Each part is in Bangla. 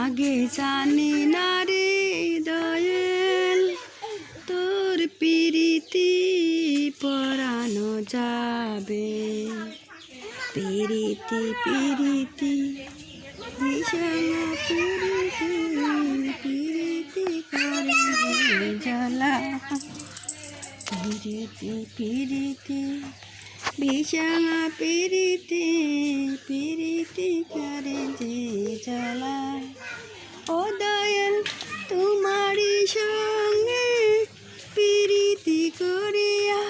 আগে জানি না রে দয়াল তোর পিরিতি পরানো যাবে পিরিতি পিরিতি বিষয়া পিরিতি পিরিতি করে জ্বালা পিরিতি পিরিতি বিষয়া পিরিতি পিরিতি করে যে জ্বালা ও দয়াল তোমারই সঙ্গে পিরিতি করিয়া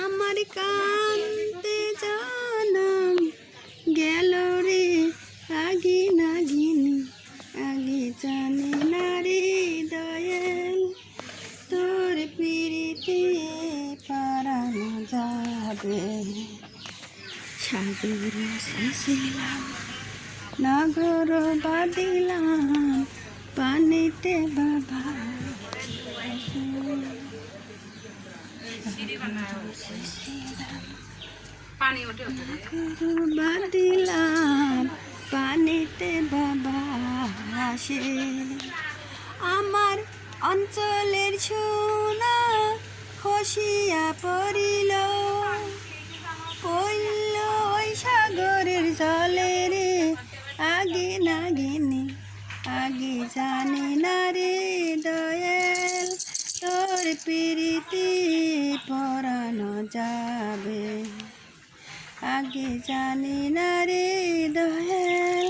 আমার কান্তে জানাম গেল রে আগে নাগিনি আগে জানি না রে দয়াল তোর পিরিতি পারানো যাবে সাগর শেষিলাম নগর বাদিলাম পানিতে বাবা বাদিলাম পানিতে বাবা আসে আমার অঞ্চলের সোনা খসিয়া পড়িল পড়ল ওই সাগরের জলে রে আগে নাগিনি আগে জানি না রে দয়াল তোর পিরিতি পরানো যাবে আগে জানি না রে দয়াল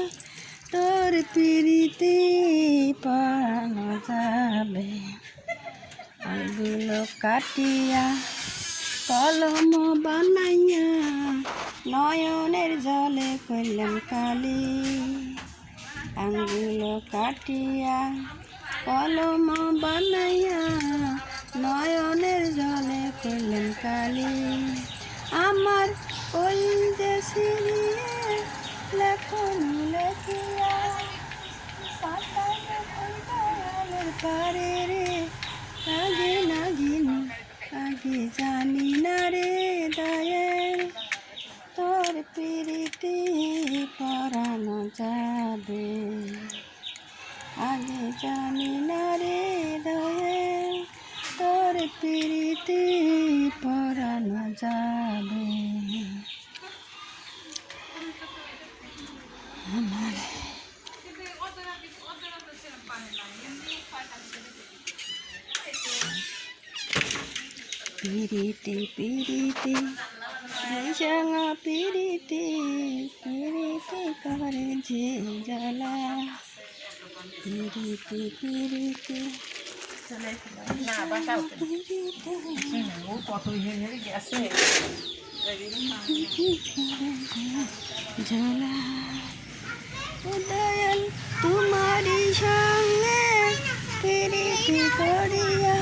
তোর পিরিতি পরানো যাবে আঙ্গুলো কাটিয়া কলম বানাইয়া নয়নের জলে করলাম কালি আঙ্গুলো কাটিয়া কলম বানাইয়া নয়নের জলে করলাম কালি আমার কলজে সিরিয়ে লেখন লেখিয়া পারে রে আগে নাগিনি আগে জানি না রে দয়াল তোর পিরিতি পরানো যাবে আগে জানি না রে দয়াল তোর পিরিতি পরানো যাবে আমার পিরিতি পিরিতি বিষয়া পিরিতি পিরিতি করে যে জ্বালা পিরিতি পিরিতি জ্বালা দয়াল তোমারই সঙ্গে পিরিতি করিয়া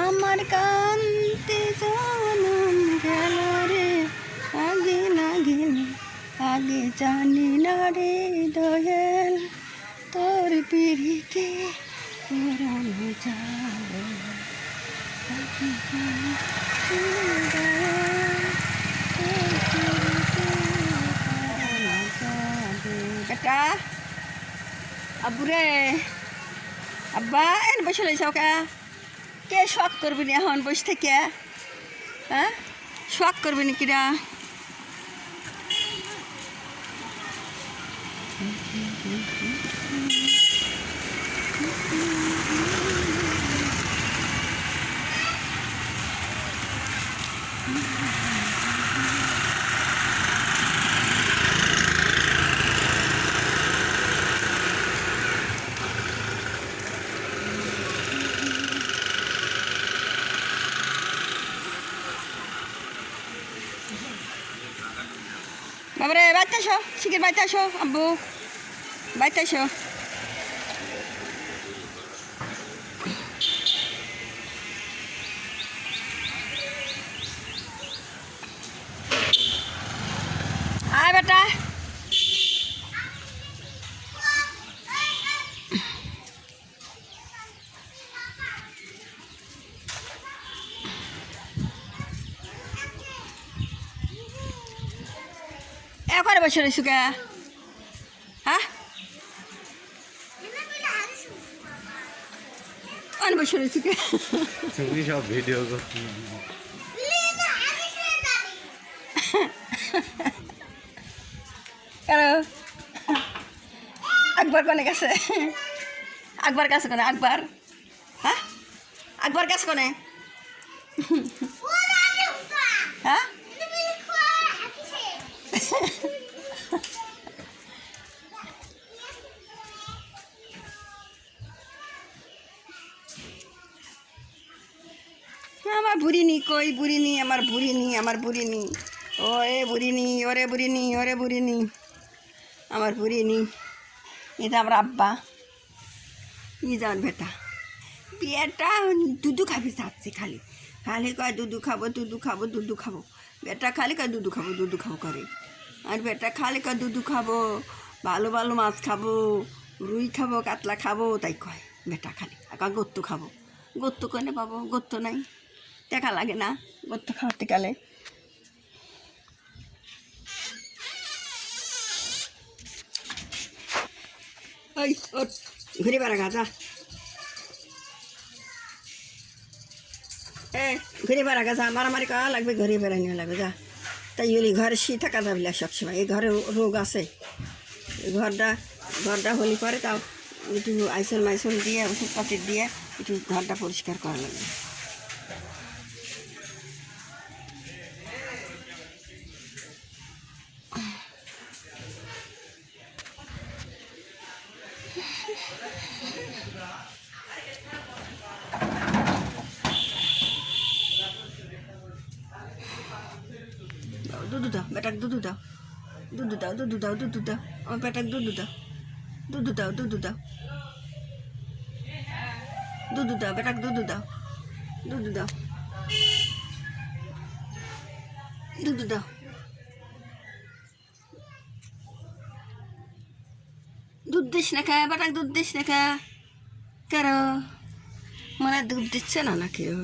আমার কান্তে জানাম গেল রে আগে নাগিনি আগে জানি না রে দয়াল তোর পিরিতি পরানো যাবে আগে জানি বেটা আব্বুরে আব্বা এনে বসে লাইছ কে শখ করবি না এখন বসে থেকে হ্যাঁ শখ করবি না কিরা বাবারে বাইতে আসো শিখের বাইতে আসো আব্বু বাইতে আসো আয় বেটা একবারে বসে রয়েছু কে হ্যাঁ এনে বসে রয়েছি কে তুমি সব ভিডিও করছো কেন আকবর কোনে গেছে আকবর কাছে কোনে আকবর হ্যাঁ আকবর কাছে কোনে হ্যাঁ আমার বুড়িনি কই বুড়িনি আমার বুড়িনি ও এ বুড়িনি ওরে বুড়িনি আমার বুড়িনি এটা আমার আব্বা ই যাওয়ার বেটা দুধু খাবি চাচ্ছে খালি খালি কয় দুধু খাবো বেটা খালি কয় দুধু খাবো করে আর বেটা খালি কয় দুধু খাবো ভালো ভালো মাছ খাবো রুই খাবো কাতলা খাবো তাই কয় বেটা খালি আর গত্তু খাবো গত্তু কনে পাবো গত্তু নাই টাকা লাগে না গত্তু খাওয়াতে গেলে ওই ওর ঘুরে বেড়া গাছা ঘুরে বেড়া গাছা মারামারি করা লাগবে ঘুরে বেড়ানো লাগবে যা তাই বলি ঘরে শীত থাকা যাবে না সবসময় এই ঘরে রোগ আছে এই ঘরটা হলি পরে তাও একটু মাইসল দিয়ে ওষুধপাতি দিয়ে একটু ঘরটা পরিষ্কার করা লাগবে দুধ দাও বেটাক দুধ দাও আমার বেটাক দুধ দাও বেটাক দুধ দাও দুধ দিস না খা বেটাক দুধ দিস না খা কারো মানে দুধ দিচ্ছে না কেউ